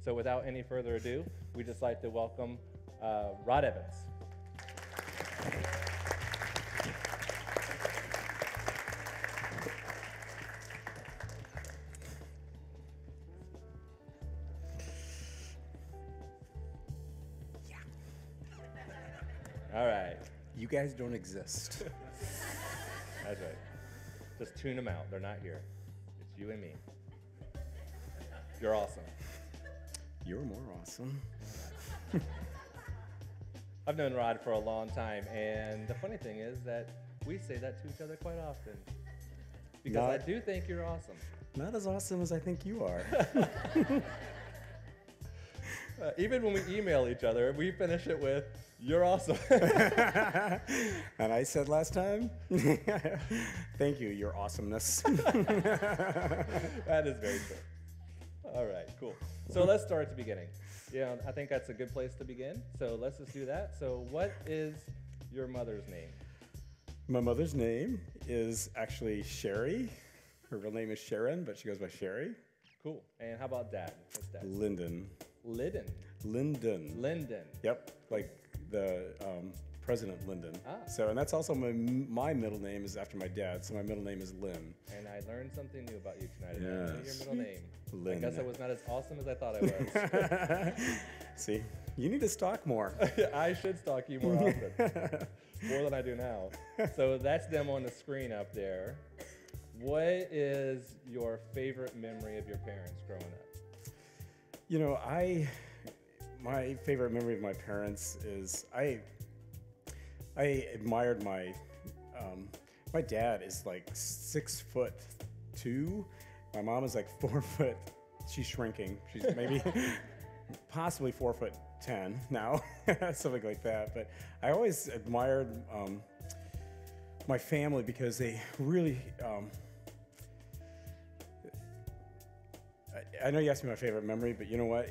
So without any further ado, we'd just like to welcome Rod Evans. All right. You guys don't exist. That's right. Just tune them out. They're not here. It's you and me. You're awesome. You're more awesome. I've known Rod for a long time, and the funny thing is that we say that to each other quite often. Because I do think you're awesome. Not as awesome as I think you are. Even when we email each other, we finish it with, "You're awesome." And I said last time, thank you, your awesomeness. That is very true. All right, cool. So let's start at the beginning. Yeah, I think that's a good place to begin. So let's just do that. So what is your mother's name? My mother's name is actually Sherry. Her real name is Sharon, but she goes by Sherry. Cool. And how about dad? What's dad's? Lyndon. Lyndon. Lyndon. Lyndon. Yep, like the President Lyndon. Ah. So, and that's also my middle name is after my dad, so my middle name is Lynn. And I learned something new about you tonight. I didn't know your Yes. middle name. Lynn. I guess I was not as awesome as I thought I was. See, you need to stalk more. I should stalk you more often. More than I do now. So that's them on the screen up there. What is your favorite memory of your parents growing up? You know, my favorite memory of my parents is I admired my dad is like 6'2". My mom is like 4 foot. She's shrinking. She's maybe possibly 4'10" now, something like that. But I always admired my family because they really. I know you asked me my favorite memory, but you know what?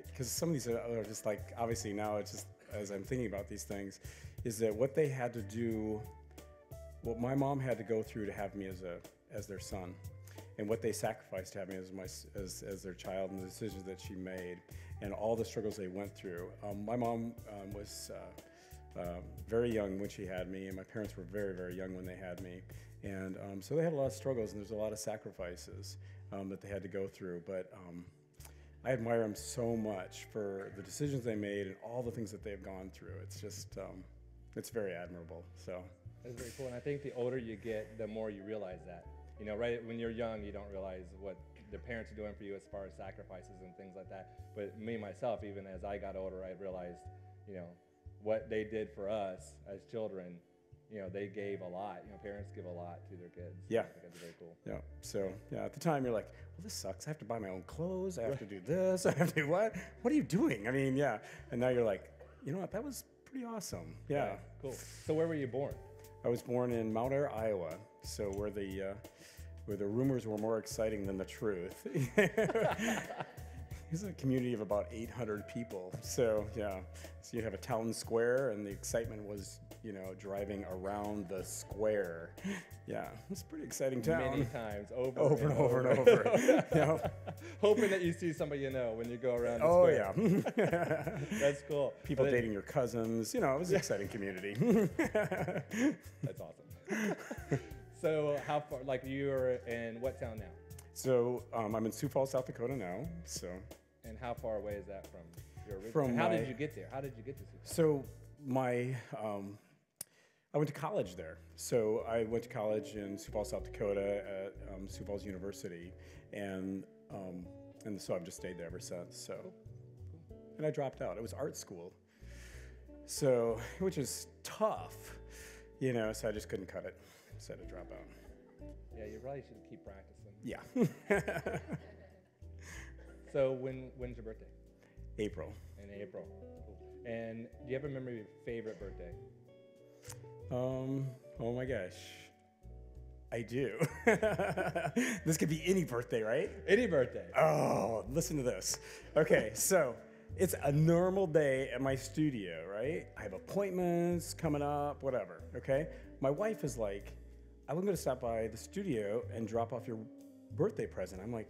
Because some of these are just like, obviously now it's just, as I'm thinking about these things, is that what they had to do, what my mom had to go through to have me as their son, and what they sacrificed to have me as their child, and the decisions that she made, and all the struggles they went through. My mom was very young when she had me, and my parents were very, very young when they had me. And so they had a lot of struggles, and there's a lot of sacrifices that they had to go through. But I admire them so much for the decisions they made and all the things that they've gone through. It's just, it's very admirable. So That's very cool. And I think the older you get, the more you realize that. You know, right when you're young, you don't realize what the parents are doing for you as far as sacrifices and things like that. But me, myself, even as I got older, I realized, you know, what they did for us as children. You know, they gave a lot. You know, parents give a lot to their kids. Yeah. I think that's very cool. yeah, so yeah, at the time you're like, well, this sucks. I have to buy my own clothes. I have to do this. I have to do what? What are you doing? I mean, yeah. And now you're like, you know what? That was pretty awesome. Yeah. Right, cool. So where were you born? I was born in Mount Air, Iowa. So where the rumors were more exciting than the truth. It's a community of about 800 people. So yeah, so you have a town square, and the excitement was, you know, driving around the square. Yeah, it's a pretty exciting town. Many times, over and over. Yeah. Hoping that you see somebody you know when you go around the Oh square. yeah. That's cool. People But then- dating your cousins. You know, it was an exciting community. That's awesome. So how far, like you're in what town now? So I'm in Sioux Falls, South Dakota now. So. And how far away is that from your original? From and how my- did you get there? How did you get to Sioux Falls? So I went to college there. So I went to college in Sioux Falls, South Dakota at Sioux Falls University, and so I've just stayed there ever since. So, and I dropped out. It was art school, so which is tough, you know. So I just couldn't cut it. So I had to drop out. Yeah, you probably should keep practicing. Yeah. So when's your birthday? April. In April. Cool. And do you ever remember your favorite birthday? Oh my gosh. I do. This could be any birthday, right? Any birthday. Oh, listen to this. Okay, so it's a normal day at my studio, right? I have appointments coming up, whatever, okay? My wife is like, I'm going to stop by the studio and drop off your birthday present. I'm like,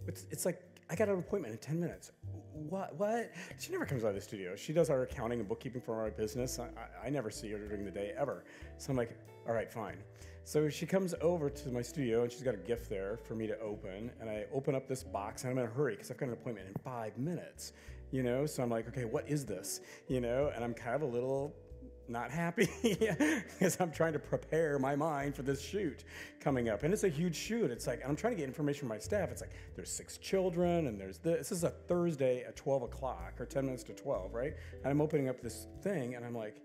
it's like, I got an appointment in 10 minutes. What? She never comes out of the studio. She does our accounting and bookkeeping for our business. I never see her during the day ever. So I'm like, all right, fine. So she comes over to my studio and she's got a gift there for me to open. And I open up this box and I'm in a hurry because I've got an appointment in 5 minutes, you know? So I'm like, okay, what is this? You know, and I'm kind of a little not happy because I'm trying to prepare my mind for this shoot coming up. And it's a huge shoot. It's like, I'm trying to get information from my staff. It's like, there's 6 children and there's this. This is a Thursday at 12 o'clock or 10 minutes to 12, right? And I'm opening up this thing and I'm like,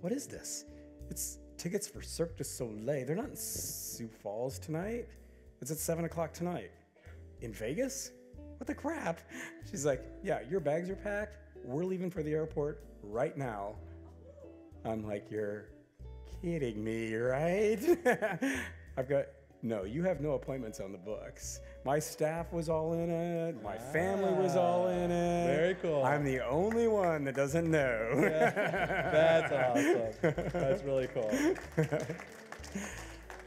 what is this? It's tickets for Cirque du Soleil. They're not in Sioux Falls tonight. It's at 7 o'clock tonight. In Vegas? What the crap? She's like, yeah, your bags are packed. We're leaving for the airport right now. I'm like, you're kidding me, right? No, you have no appointments on the books. My staff was all in it. My family was all in it. Very cool. I'm the only one that doesn't know. Yeah, that's awesome. That's really cool.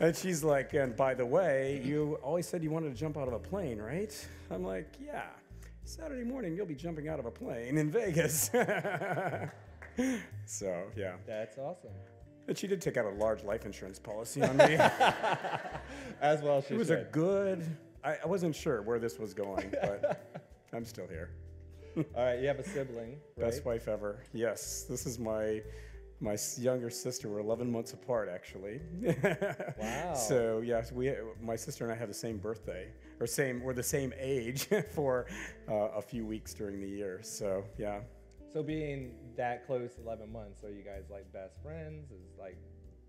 And she's like, and by the way, you always said you wanted to jump out of a plane, right? I'm like, yeah. Saturday morning, you'll be jumping out of a plane in Vegas. So, yeah. That's awesome. But she did take out a large life insurance policy on me. As well she It was should. a good, I wasn't sure where this was going, but I'm still here. All right, you have a sibling, right? Best wife ever. Yes, this is my younger sister. We're 11 months apart, actually. Wow. So, yes, my sister and I have the same birthday, or we're the same age for a few weeks during the year. So, yeah. So being that close, 11 months, are you guys like best friends?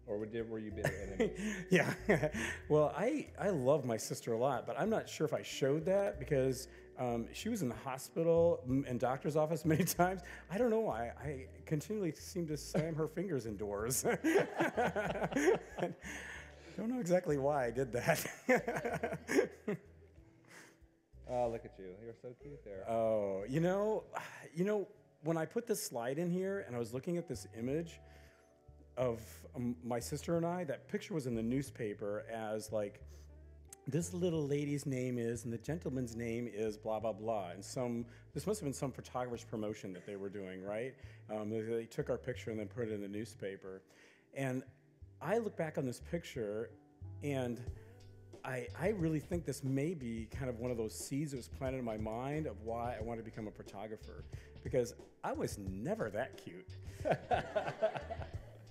Or were you bitter enemies? Yeah. Well, I love my sister a lot, but I'm not sure if I showed that because she was in the hospital and doctor's office many times. I don't know why. I continually seem to slam her fingers in doors. Don't know exactly why I did that. Oh, look at you. You're so cute there. Oh, you know, when I put this slide in here and I was looking at this image of my sister and I, that picture was in the newspaper as like, this little lady's name is, and the gentleman's name is blah, blah, blah. And this must have been some photographer's promotion that they were doing, right? They took our picture and then put it in the newspaper. And I look back on this picture and I really think this may be kind of one of those seeds that was planted in my mind of why I wanted to become a photographer, because I was never that cute.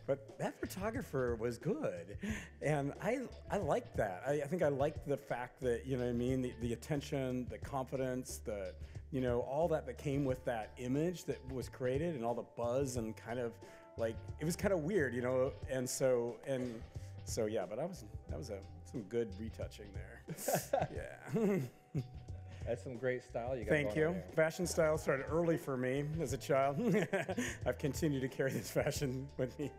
But that photographer was good, and I liked that. I think I liked the fact that, you know what I mean, the attention, the confidence, all that came with that image that was created, and all the buzz, and kind of like, it was kind of weird, and so yeah, but that was some good retouching there. Yeah. That's some great style you got. Thank going you. on there. Fashion style started early for me as a child. I've continued to carry this fashion with me.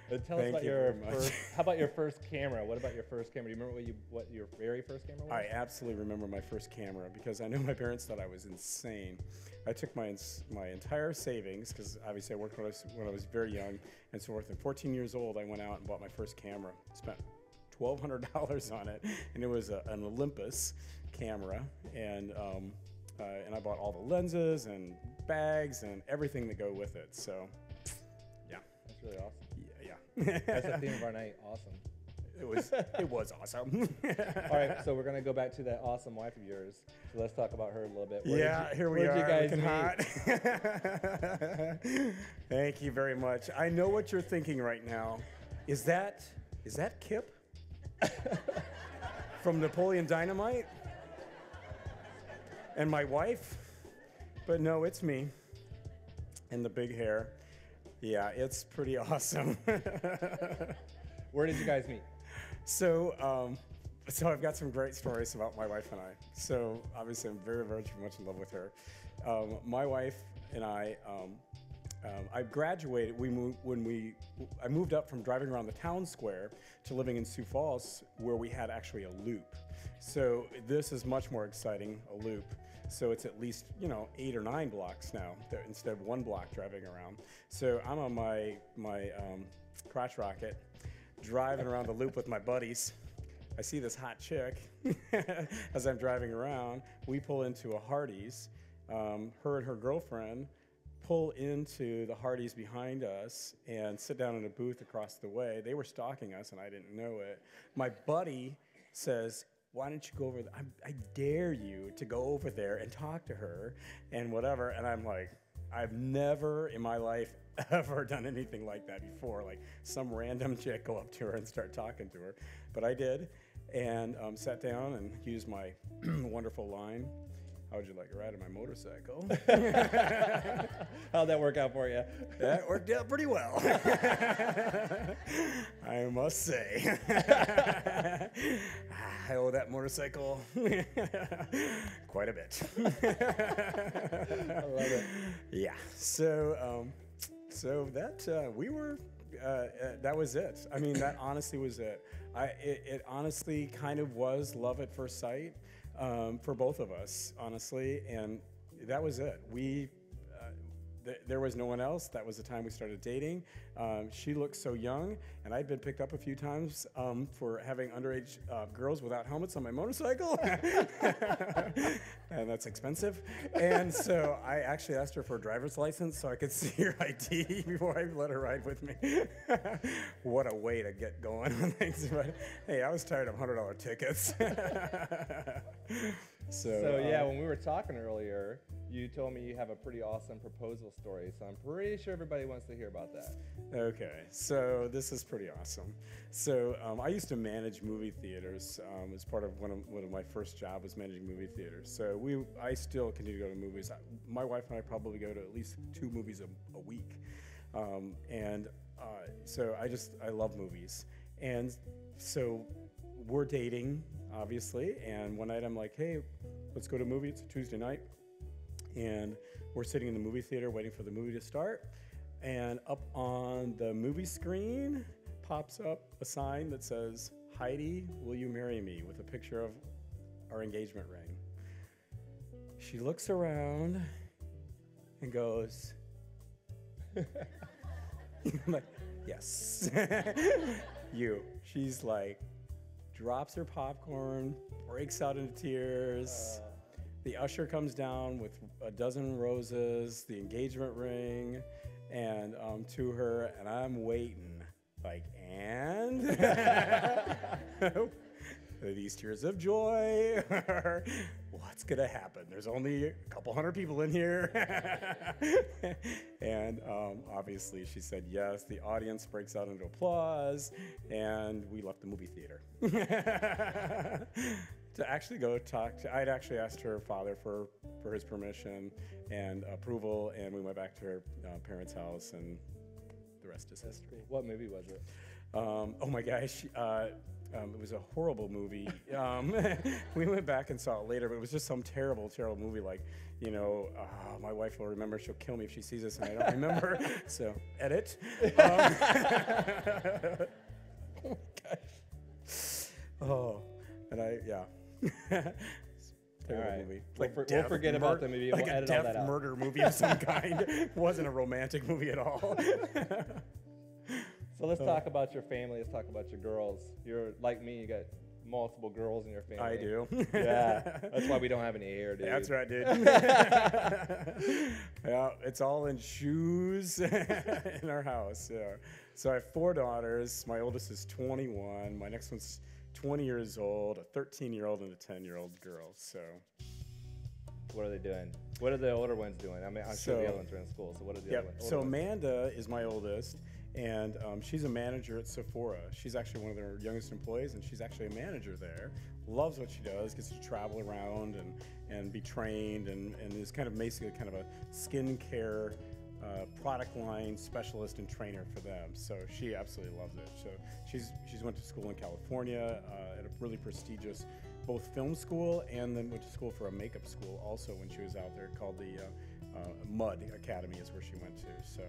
Tell us Thank about you your very much. first. How about your first camera? What about your first camera? Do you remember what your very first camera was? I absolutely remember my first camera because I know my parents thought I was insane. I took my entire savings, because obviously I worked when I was very young and so forth. At 14 years old, I went out and bought my first camera. Spent $1,200 on it, and it was an Olympus camera, and I bought all the lenses and bags and everything that go with it. So, yeah, That's really awesome. Yeah. That's the theme of our night. Awesome. It was awesome. All right, so we're gonna go back to that awesome wife of yours. So let's talk about her a little bit. Here we are. Where'd you guys looking hot. Thank you very much. I know what you're thinking right now. Is that Kip from Napoleon Dynamite? And my wife? But no, it's me. And the big hair. Yeah, it's pretty awesome. Where did you guys meet? So I've got some great stories about my wife and I. So obviously I'm very, very much in love with her. My wife and I graduated. I moved up from driving around the town square to living in Sioux Falls, where we had actually a loop. So this is much more exciting, a loop. So it's at least 8 or 9 blocks now instead of 1 block driving around. So I'm on my crotch rocket, driving around the loop with my buddies, I see this hot chick as I'm driving around. We pull into a Hardee's. Her and her girlfriend pull into the Hardee's behind us and sit down in a booth across the way. They were stalking us, and I didn't know it. My buddy says, why don't you go over there? I dare you to go over there and talk to her and whatever. And I'm like, I've never in my life ever done anything like that before. Like some random chick go up to her and start talking to her. But I did, and sat down and used my wonderful line, how would you like a ride on my motorcycle? How'd that work out for you? That worked out pretty well. I must say. I owe that motorcycle quite a bit. I love it. Yeah. So that we were. That was it. I mean, that honestly was it. It honestly kind of was love at first sight for both of us, honestly, and that was it. There was no one else. That was the time we started dating. She looked so young, and I'd been picked up a few times for having underage girls without helmets on my motorcycle, and that's expensive. And so I actually asked her for a driver's license so I could see her ID before I let her ride with me. What a way to get going on things. But hey, I was tired of $100 tickets. So yeah, when we were talking earlier, you told me you have a pretty awesome proposal story, so I'm pretty sure everybody wants to hear about that. Okay, so this is pretty awesome. So I used to manage movie theaters as part of one of my first jobs was managing movie theaters. So I still continue to go to movies. My wife and I probably go to at least 2 movies a week, so I love movies. And so we're dating, obviously, and one night I'm like, hey, let's go to a movie. It's a Tuesday night. And we're sitting in the movie theater waiting for the movie to start. And up on the movie screen pops up a sign that says, Heidi, will you marry me? With a picture of our engagement ring. She looks around and goes, I'm like, yes. You. She's like, drops her popcorn, breaks out into tears. The usher comes down with a dozen roses, the engagement ring, and to her, and I'm waiting, like, and? Are these tears of joy? What's gonna happen? There's only a couple hundred people in here. And obviously she said yes. The audience breaks out into applause, and we left the movie theater. To actually go talk to, I'd actually asked her father for his permission and approval, and we went back to her parents' house, and the rest is history. What movie was it? Oh my gosh, it was a horrible movie. We went back and saw it later, but it was just some terrible, terrible movie. Like, my wife will remember. She'll kill me if she sees this, and I don't remember. So edit. Oh my gosh. Oh, and yeah. Terrible movie. Like we'll forget about the movie. Like we'll a edit all that death out. murder movie of some kind. It wasn't a romantic movie at all. So let's talk about your family. Let's talk about your girls. You're like me. You got multiple girls in your family. I do. Yeah, that's why we don't have any hair, dude. That's right, dude. Yeah, it's all in shoes in our house. Yeah. So I have 4 daughters. My oldest is 21. My next one's 20 years old, a 13-year-old, and a 10-year-old girl. So, what are they doing? What are the older ones doing? I mean, I'm sure the other ones are in school. So what are the other ones? So Amanda is my oldest, and she's a manager at Sephora. She's actually one of their youngest employees, and she's actually a manager there. Loves what she does, gets to travel around and be trained, and is kind of basically kind of a skincare product line specialist and trainer for them. So she absolutely loves it. So she's went to school in California at a really prestigious both film school, and then went to school for a makeup school also when she was out there, called the Mud Academy is where she went to. So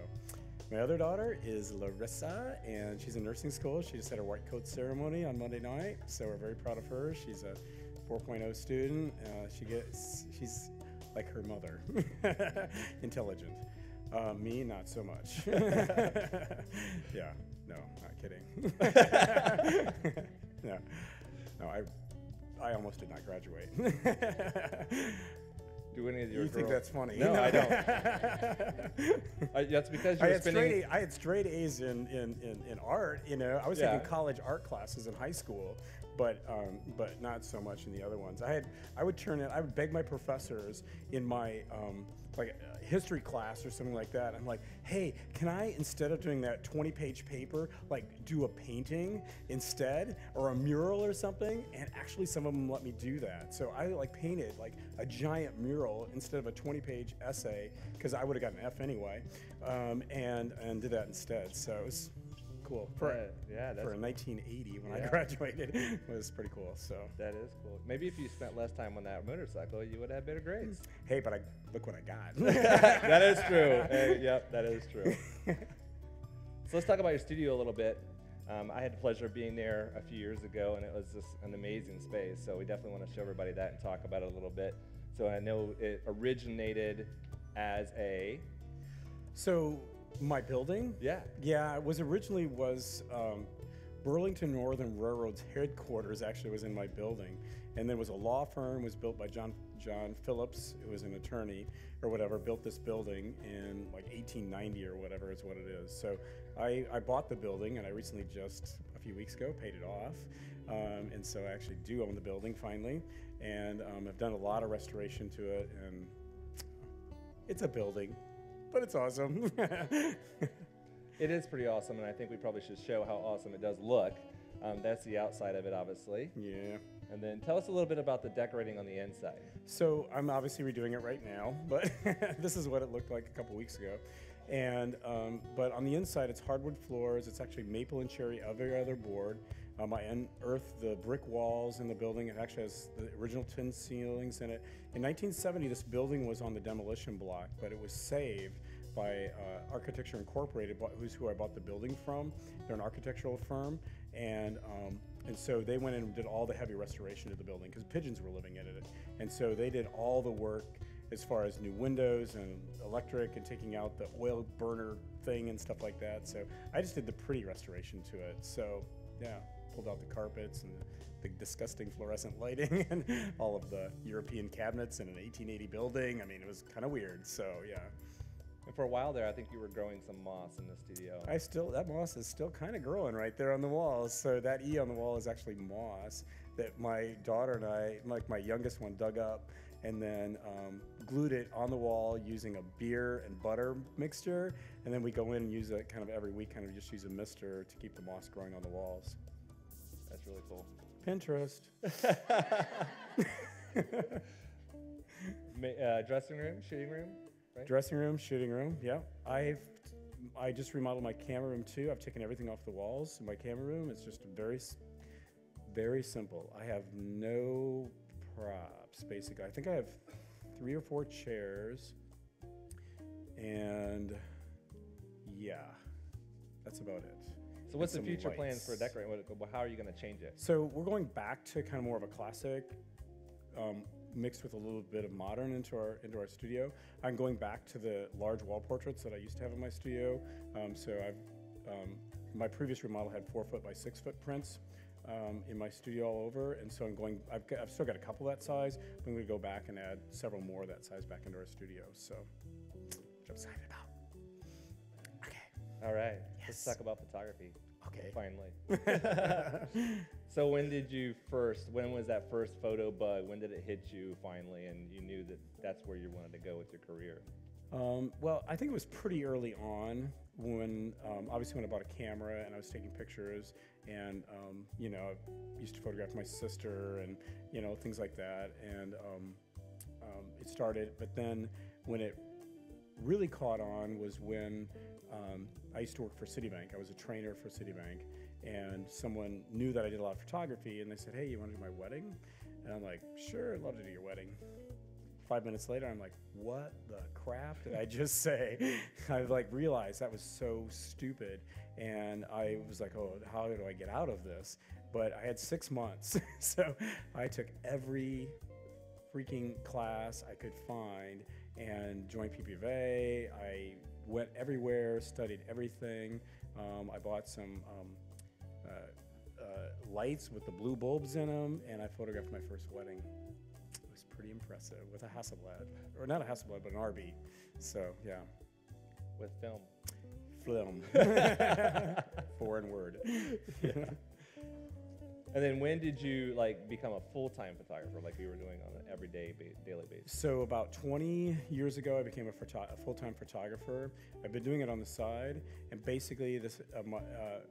my other daughter is Larissa, and she's in nursing school. She just had her white coat ceremony on Monday night, so we're very proud of her. She's a 4.0 student. She's like her mother, intelligent. Me, not so much. Yeah, no, not kidding. No, No, I almost did not graduate. Do any of your You think that's funny? No, I don't. That's because you're spending. I had straight A's in art. You know, I was Yeah. taking college art classes in high school, but not so much in the other ones. I would beg my professors in my history class or something like that. I'm like, hey, can I, instead of doing that 20-page paper, like do a painting instead, or a mural or something? And actually, some of them let me do that. So I like painted like a giant mural instead of a 20-page essay, because I would have gotten an F anyway, and did that instead. So it was cool. For 1980 when I graduated, it was pretty cool. So that is cool. Maybe if you spent less time on that motorcycle, you would have better grades. Hey, but look what I got. That is true. Hey, yep, that is true. So let's talk about your studio a little bit. I had the pleasure of being there a few years ago, and it was just an amazing space. So we definitely want to show everybody that and talk about it a little bit. So I know it originated as a... So my building? Yeah. Yeah, it was originally Burlington Northern Railroad's headquarters actually was in my building. And then was a law firm, was built by John Phillips, who was an attorney or whatever, built this building in like 1890 or whatever is what it is. So I bought the building, and I recently just a few weeks ago paid it off. And so I actually do own the building finally. And I've done a lot of restoration to it, and it's a building, but it's awesome. It is pretty awesome, and I think we probably should show how awesome it does look. That's the outside of it, obviously. Yeah. And then tell us a little bit about the decorating on the inside. So I'm obviously redoing it right now, but this is what it looked like a couple weeks ago. And but on the inside, it's hardwood floors. It's actually maple and cherry every other board. I unearthed the brick walls in the building. It actually has the original tin ceilings in it. In 1970, this building was on the demolition block, but it was saved by Architecture Incorporated, who's who I bought the building from. They're an architectural firm, and so they went in and did all the heavy restoration to the building because pigeons were living in it. And so they did all the work as far as new windows and electric and taking out the oil burner thing and stuff like that. So I just did the pretty restoration to it. So yeah, pulled out the carpets and the disgusting fluorescent lighting and all of the European cabinets in an 1880 building. I mean, it was kind of weird. So yeah. And for a while there, I think you were growing some moss in the studio. That moss is still kind of growing right there on the walls. So that E on the wall is actually moss that my daughter and I, like my youngest one, dug up and then glued it on the wall using a beer and butter mixture. And then we go in and use it kind of every week, kind of just use a mister to keep the moss growing on the walls. That's really cool. Pinterest. Dressing room, shooting room? Right? Dressing room, shooting room, yeah. I just remodeled my camera room too. I've taken everything off the walls in my camera room. It's just very, very simple. I have no props, basically. I think I have 3 or 4 chairs, and yeah, that's about it. So what's the some future lights. plans for decorating? How are you going to change it? So we're going back to kind of more of a classic, mixed with a little bit of modern into our studio. I'm going back to the large wall portraits that I used to have in my studio. My previous remodel had 4-foot by 6-foot prints in my studio all over, and so I've still got a couple that size, but I'm going to go back and add several more of that size back into our studio. So, which I'm excited about. Okay. All right. Yes. Let's talk about photography. Okay. Finally. So when was that first photo bug? When did it hit you finally and you knew that that's where you wanted to go with your career? Well, I think it was pretty early on when, obviously when I bought a camera and I was taking pictures and, I used to photograph my sister and, things like that. And it started, but then when it really caught on was when I used to work for Citibank. I was a trainer for Citibank, and someone knew that I did a lot of photography, and they said, "Hey, you want to do my wedding?" And I'm like, "Sure, I'd love to do your wedding." 5 minutes later, I'm like, "What the crap did I just say?" I realized that was so stupid, and I was like, "Oh, how do I get out of this?" But I had 6 months, so I took every freaking class I could find and joined PPFA. I went everywhere, studied everything. I bought some lights with the blue bulbs in them, and I photographed my first wedding. It was pretty impressive with a Hasselblad, or not a Hasselblad, but an RB. So yeah, With film. film, foreign word. Yeah. And then when did you like become a full-time photographer, like you were doing on an everyday, daily basis? So about 20 years ago, I became a full-time photographer. I've been doing it on the side, and basically,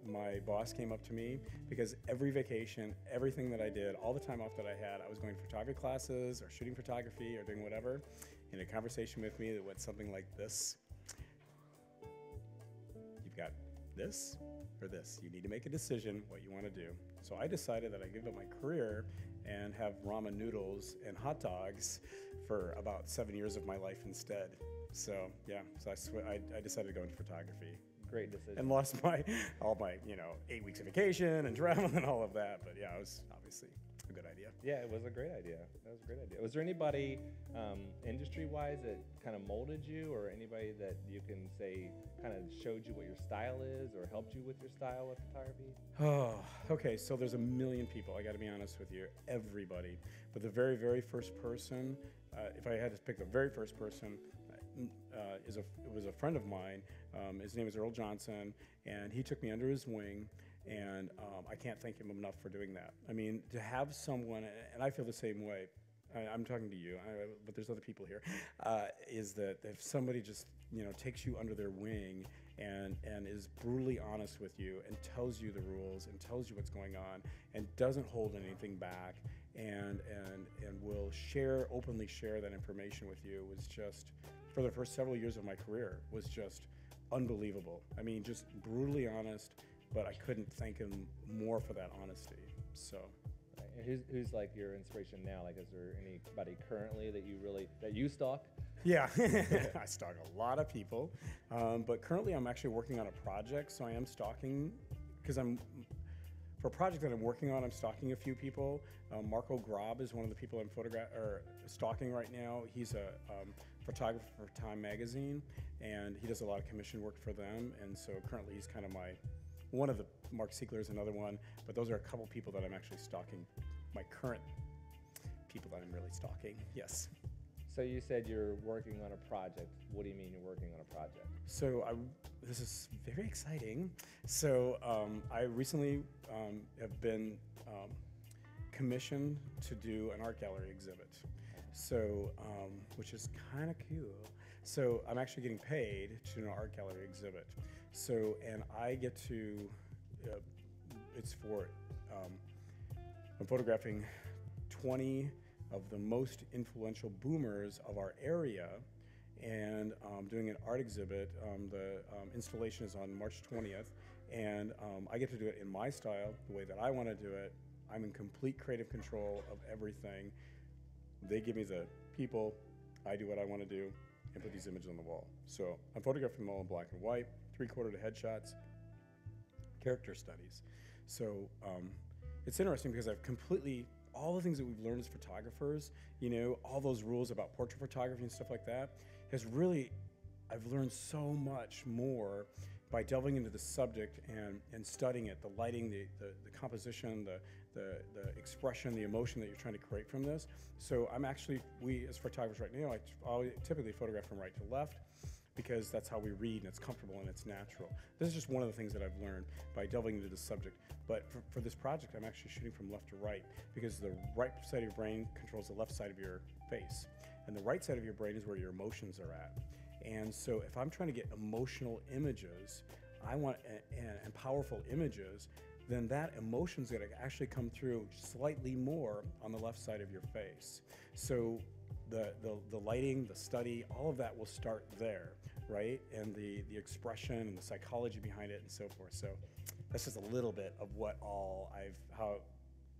my boss came up to me because every vacation, everything that I did, all the time off that I had, I was going to photography classes or shooting photography or doing whatever. In a conversation with me that went something like this: "You've got this or this. You need to make a decision what you want to do." So I decided that I'd give up my career and have ramen noodles and hot dogs for about 7 years of my life instead. So yeah, so I decided to go into photography Great decision. and lost all my 8 weeks of vacation and travel and all of that. But yeah, it was obviously a good idea. Yeah, it was a great idea. That was a great idea. Was there anybody industry-wise that kind of molded you, or anybody that you can say kind of showed you what your style is or helped you with your style of photography? Oh, okay. So there's a million people. I got to be honest with you, everybody. But the very, very first person, if I had to pick the very first person, it was a friend of mine. His name is Earl Johnson, and he took me under his wing. And I can't thank him enough for doing that. I mean, to have someone, and I feel the same way. I'm talking to you, but there's other people here. Is that if somebody just takes you under their wing and is brutally honest with you and tells you the rules and tells you what's going on and doesn't hold anything back and will openly share that information with you, was just, for the first several years of my career, was just unbelievable. I mean, just brutally honest. But I couldn't thank him more for that honesty. So, Right. And who's like your inspiration now? Like, is there anybody currently that you stalk? yeah, I stalk a lot of people. But currently, I'm actually working on a project, so I am stalking because for a project that I'm working on, I'm stalking a few people. Marco Grob is one of the people I'm stalking right now. He's a photographer for Time Magazine, and he does a lot of commission work for them. And so currently, he's kind of one of the Mark Siegler is another one, but those are a couple people that I'm actually stalking. My current people that I'm really stalking. Yes. So you said you're working on a project. What do you mean you're working on a project? So this is very exciting. So I recently have been commissioned to do an art gallery exhibit. So which is kind of cool. So I'm actually getting paid to do an art gallery exhibit. So, and I get to, I'm photographing 20 of the most influential boomers of our area, and doing an art exhibit. The installation is on March 20th, and I get to do it in my style, the way that I want to do it. I'm in complete creative control of everything. They give me the people, I do what I want to do, and put these images on the wall. So I'm photographing them all in black and white, 3/4 to headshots, character studies. So it's interesting because I've completely, all the things that we've learned as photographers, all those rules about portrait photography and stuff like that, I've learned so much more by delving into the subject and studying it, the lighting, the composition, the expression, the emotion that you're trying to create from this. So we as photographers right now, I typically photograph from right to left because that's how we read and it's comfortable and it's natural. This is just one of the things that I've learned by delving into the subject. But for this project, I'm actually shooting from left to right because the right side of your brain controls the left side of your face. And the right side of your brain is where your emotions are at. And so if I'm trying to get emotional images, and powerful images, then that emotion's gonna actually come through slightly more on the left side of your face. So the lighting, the study, all of that will start there, right? And the expression and the psychology behind it and so forth. So that's just a little bit of how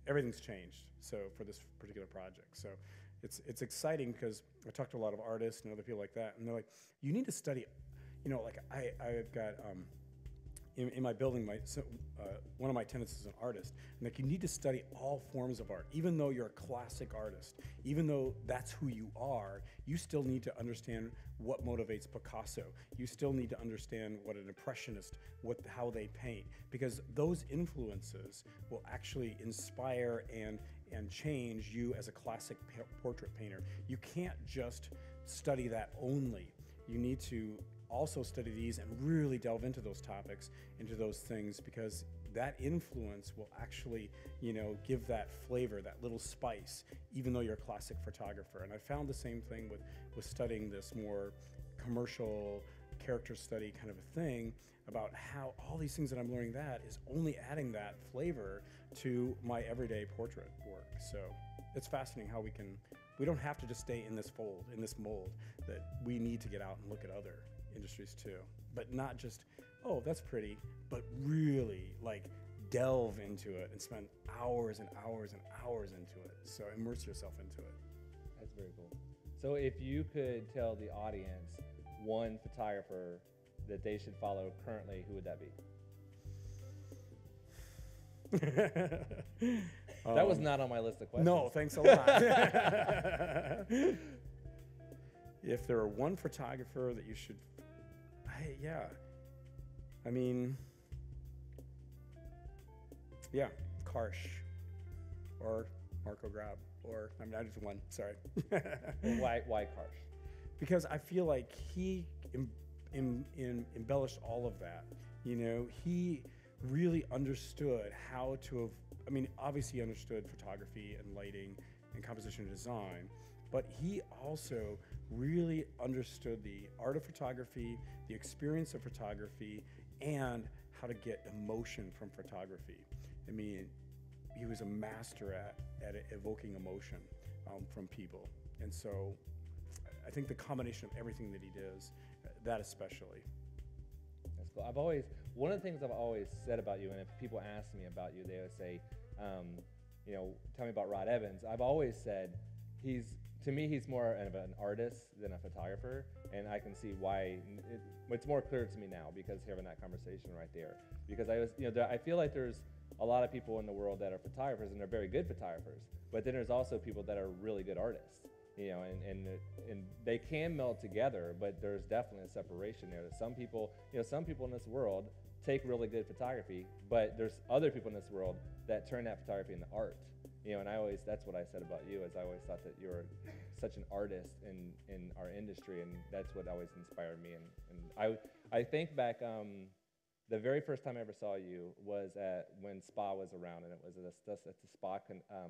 everything's changed. So for this particular project. So it's exciting because I talk to a lot of artists and other people like that, and they're like, you need to study, like I've got in my building, one of my tenants is an artist, and like you need to study all forms of art. Even though you're a classic artist, even though that's who you are, you still need to understand what motivates Picasso. You still need to understand what an impressionist, how they paint, because those influences will actually inspire and change you as a classic portrait painter. You can't just study that only. You need to also study these and really delve into those topics, into those things, because that influence will actually, give that flavor, that little spice, even though you're a classic photographer. And I found the same thing with studying this more commercial character study kind of a thing, about how all these things that I'm learning that is only adding that flavor to my everyday portrait work. So it's fascinating how we don't have to just stay in this fold, in this mold, that we need to get out and look at other industries too, but not just, oh, that's pretty, but really like delve into it and spend hours and hours and hours into it. So immerse yourself into it. That's very cool. So if you could tell the audience one photographer that they should follow currently, who would that be? That was not on my list of questions. No, thanks a lot. If there were one photographer that you should, Karsh or Marco Grab, or I just one. Sorry. Why Karsh? Because I feel like he embellished all of that. He really understood how to. Obviously he understood photography and lighting and composition and design, but he also really understood the art of photography, the experience of photography, and how to get emotion from photography. He was a master at evoking emotion from people. And so I think the combination of everything that he does, that especially. That's cool. One of the things I've always said about you, and if people ask me about you, they would say, tell me about Rod Evans. I've always said to me, he's more of an artist than a photographer, and I can see why. It's more clear to me now because having that conversation right there. Because I feel like there's a lot of people in the world that are photographers, and they're very good photographers, but then there's also people that are really good artists, and they can meld together, but there's definitely a separation there. That some people in this world take really good photography, but there's other people in this world that turn that photography into art. And that's what I said about you, is I always thought that you were such an artist in our industry, and that's what always inspired me. And I think back, the very first time I ever saw you was when SPA was around, and it was at the SPA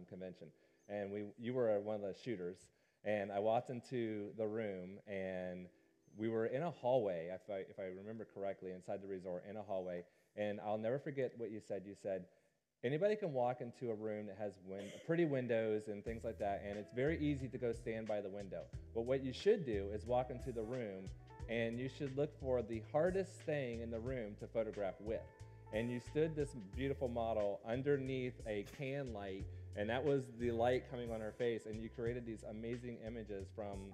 convention, and you were one of the shooters, and I walked into the room, and we were in a hallway, if I remember correctly, inside the resort, in a hallway, and I'll never forget what you said. You said, anybody can walk into a room that has pretty windows and things like that, and it's very easy to go stand by the window. But what you should do is walk into the room, and you should look for the hardest thing in the room to photograph with. And you stood this beautiful model underneath a can light, and that was the light coming on her face, and you created these amazing images from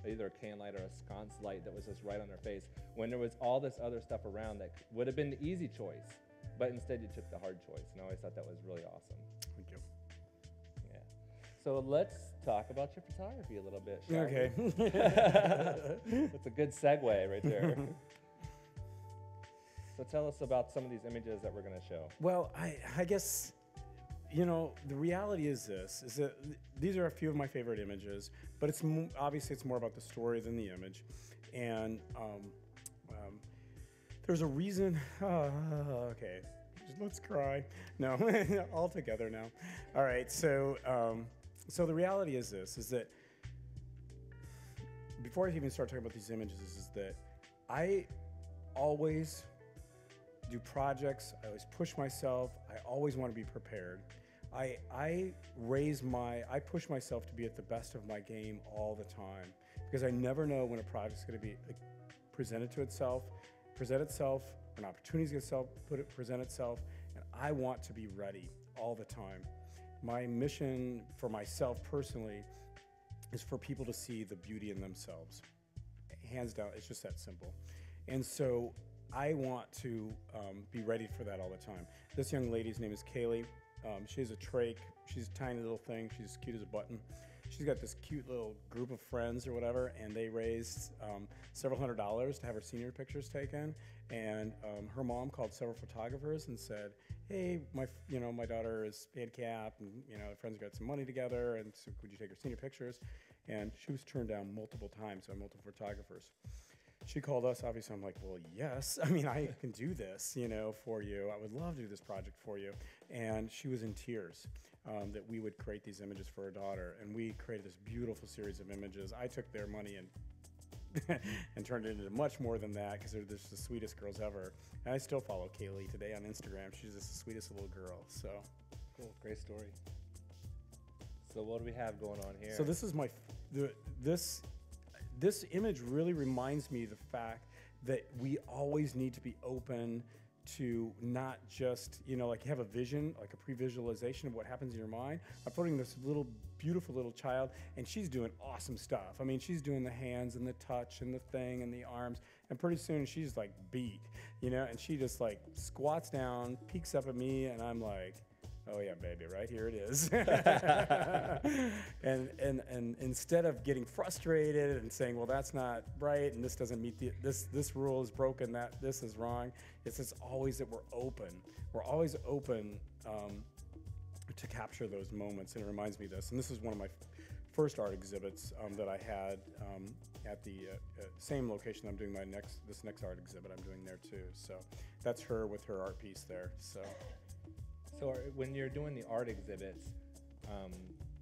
either a can light or a sconce light that was just right on her face, when there was all this other stuff around that would have been the easy choice, but instead you took the hard choice, and I always thought that was really awesome. Thank you. Yeah. So let's talk about your photography a little bit, shall Okay. we? That's a good segue right there. So tell us about some of these images that we're going to show. Well, I guess, the reality is that these are a few of my favorite images, but obviously it's more about the story than the image. And there's a reason, okay, let's cry. No, all together now. All right, so the reality is that before I even start talking about these images, is that I always do projects, I always push myself, I always want to be prepared. I push myself to be at the best of my game all the time, because I never know when a project's going to be present itself, an opportunity's going to present itself, and I want to be ready all the time. My mission for myself personally is for people to see the beauty in themselves. Hands down, it's just that simple. And so I want to be ready for that all the time. This young lady's name is Kaylee. She has a trach. She's a tiny little thing. She's cute as a button. She's got this cute little group of friends or whatever, and they raised several $100s to have her senior pictures taken. And her mom called several photographers and said, "Hey, my daughter is handicapped, and her friends got some money together, and so could you take her senior pictures?" And she was turned down multiple times by multiple photographers. She called us. Obviously, I'm like, "Well, yes. I mean, I can do this, for you. I would love to do this project for you." And she was in tears that we would create these images for her daughter, and we created this beautiful series of images. I took their money and and turned it into much more than that, because they're just the sweetest girls ever. And I still follow Kaylee today on Instagram. She's just the sweetest little girl. So cool, great story. So what do we have going on here? So this is this image really reminds me of the fact that we always need to be open to not just, like you have a vision, like a pre-visualization of what happens in your mind. I'm putting this beautiful little child, and she's doing awesome stuff. I mean, she's doing the hands and the touch and the thing and the arms, and pretty soon she's like beat, and she just like squats down, peeks up at me, and I'm like, "Oh yeah, baby, right here it is." and instead of getting frustrated and saying, "Well, that's not right, and this doesn't meet this rule is broken, that this is wrong," it's just always that we're open. We're always open to capture those moments, and it reminds me of this. And this is one of my first art exhibits that I had at the same location I'm doing this next art exhibit I'm doing there too. So that's her with her art piece there. So when you're doing the art exhibits,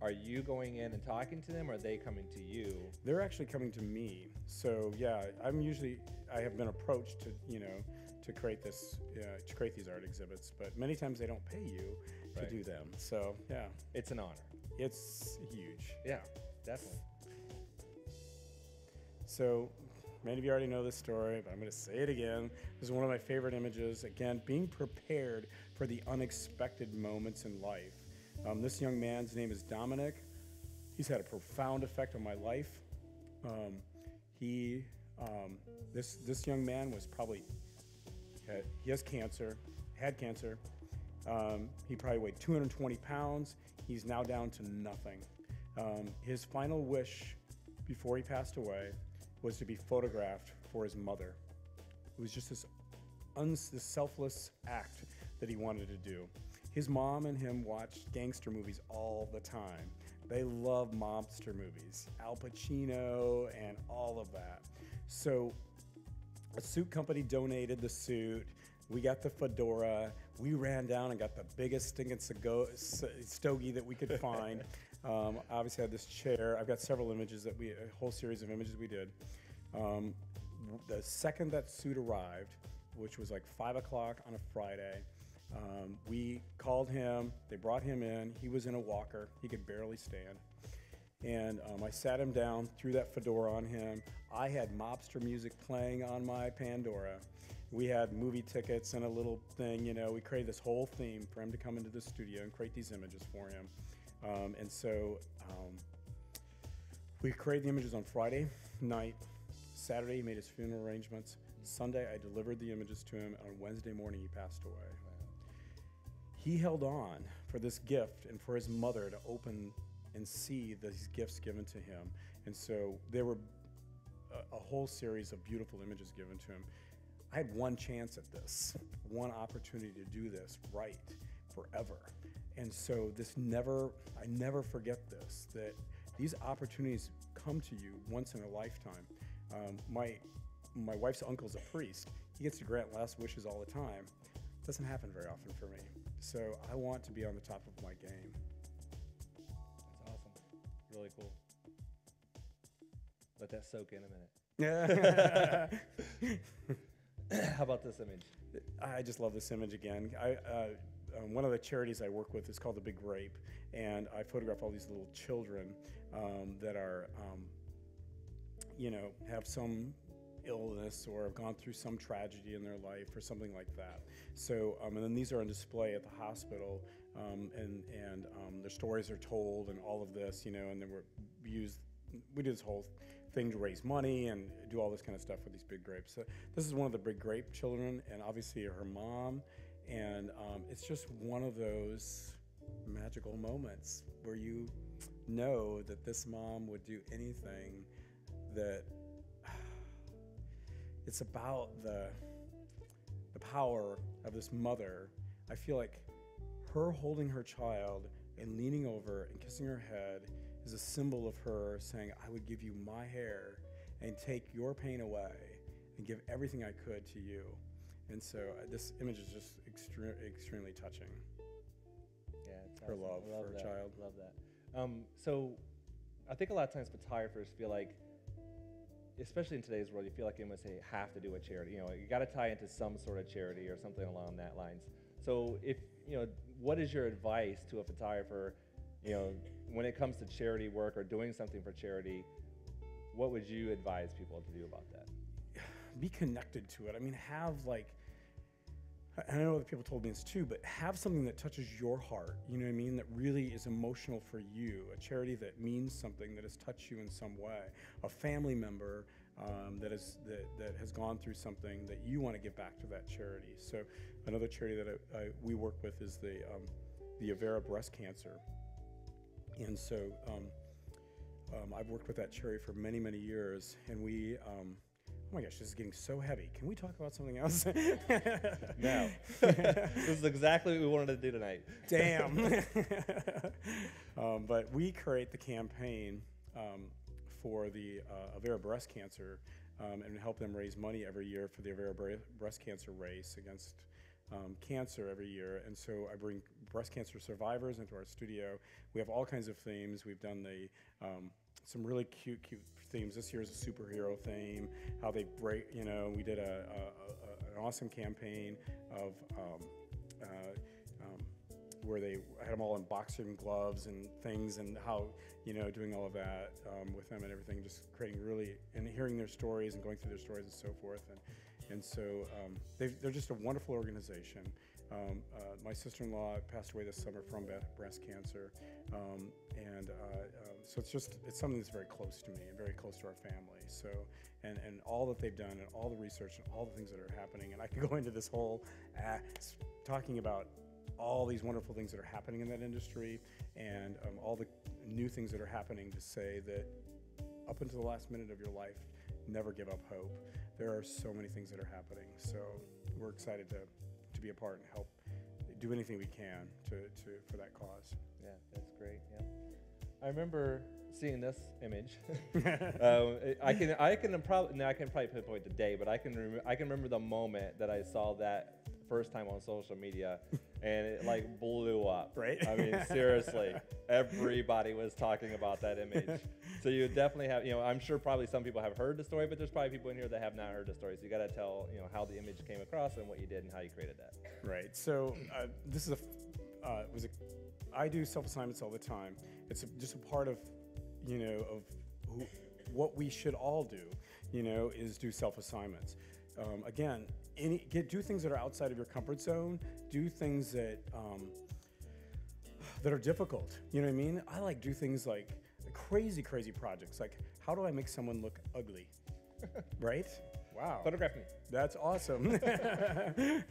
are you going in and talking to them, or are they coming to you? They're actually coming to me. So yeah, I have been approached to create these art exhibits, but many times they don't pay you to do them. So yeah, it's an honor. It's huge. Yeah, definitely. So many of you already know this story, but I'm going to say it again. This is one of my favorite images. Again, being prepared for the unexpected moments in life. This young man's name is Dominic. He's had a profound effect on my life. This young man was he has cancer, had cancer. He probably weighed 220 pounds. He's now down to nothing. His final wish before he passed away was to be photographed for his mother. It was just this selfless act that he wanted to do. His mom and him watched gangster movies all the time. They love mobster movies, Al Pacino and all of that. So a suit company donated the suit. We got the fedora. We ran down and got the biggest stinking stogie that we could find. Obviously, I had this chair. I've got several images a whole series of images we did. The second that suit arrived, which was like 5 o'clock on a Friday, we called him. They brought him in. He was in a walker. He could barely stand. And I sat him down, threw that fedora on him. I had mobster music playing on my Pandora. We had movie tickets and a little thing, we created this whole theme for him to come into the studio and create these images for him. And so we created the images on Friday night. Saturday, he made his funeral arrangements. Sunday, I delivered the images to him. On Wednesday morning, he passed away. He held on for this gift and for his mother to open and see these gifts given to him. And so there were a whole series of beautiful images given to him. I had one chance at this, one opportunity to do this right forever. And so I never forget this, that these opportunities come to you once in a lifetime. My wife's uncle's a priest. He gets to grant last wishes all the time. It doesn't happen very often for me. So I want to be on the top of my game. That's awesome. Really cool. Let that soak in a minute. Yeah. How about this image? I just love this image again. One of the charities I work with is called The Big Rape, and I photograph all these little children that are, have some illness or have gone through some tragedy in their life or something like that. So, and then these are on display at the hospital, and their stories are told and all of this, and then we do this whole thing to raise money and do all this kind of stuff with these big grapes. So this is one of the big grape children, and obviously her mom, and it's just one of those magical moments where you know that this mom would do anything. That it's about the power of this mother. I feel like her holding her child and leaning over and kissing her head is a symbol of her saying, I would give you my hair and take your pain away and give everything I could to you. And so this image is just extremely touching. Yeah, it's her awesome. love for her that. child. Love that. So I think a lot of times photographers feel like, especially in today's world, you feel like you must have to do a charity. You got to tie into some sort of charity or something along that lines. So what is your advice to a photographer, when it comes to charity work or doing something for charity? What would you advise people to do about that? Be connected to it. I mean, I know other people told me this too, but have something that touches your heart, you know what I mean, that really is emotional for you, a charity that means something, that has touched you in some way, a family member that has gone through something that you want to give back to that charity. So another charity that we work with is the Avera Breast Cancer. And so I've worked with that charity for many, many years, and we oh my gosh, this is getting so heavy. Can we talk about something else? No. This is exactly what we wanted to do tonight. Damn. But we create the campaign for the Avera Breast Cancer and help them raise money every year for the Avera Breast Cancer race against cancer every year. And so I bring breast cancer survivors into our studio. We have all kinds of themes. We've done some really cute themes. This year is a superhero theme, how they break, we did an awesome campaign of where they had them all in boxing gloves and things, and how, doing all of that with them and everything, just creating really, and hearing their stories and going through their stories and so forth. And so they're just a wonderful organization. My sister-in-law passed away this summer from breast cancer, so it's something that's very close to me and very close to our family. So, and all that they've done and all the research and all the things that are happening, and I could go into this whole talking about all these wonderful things that are happening in that industry, and all the new things that are happening, to say that up until the last minute of your life, never give up hope. There are so many things that are happening, so we're excited to be a part and help do anything we can for that cause. Yeah, that's great. Yeah, I remember seeing this image. I can probably pinpoint the day, but I can remember the moment that I saw that first time on social media, and it like blew up. Right? I mean, seriously, everybody was talking about that image. So you definitely have, I'm sure probably some people have heard the story, but there's probably people in here that have not heard the story. So you got to tell, how the image came across and what you did and how you created that. Right. So this is I do self-assignments all the time. It's just a part of, what we should all do, is do self-assignments. Again, do things that are outside of your comfort zone. Do things that that are difficult. You know what I mean? I like do things like crazy projects. Like, how do I make someone look ugly? Right? Wow. Photograph me. That's awesome.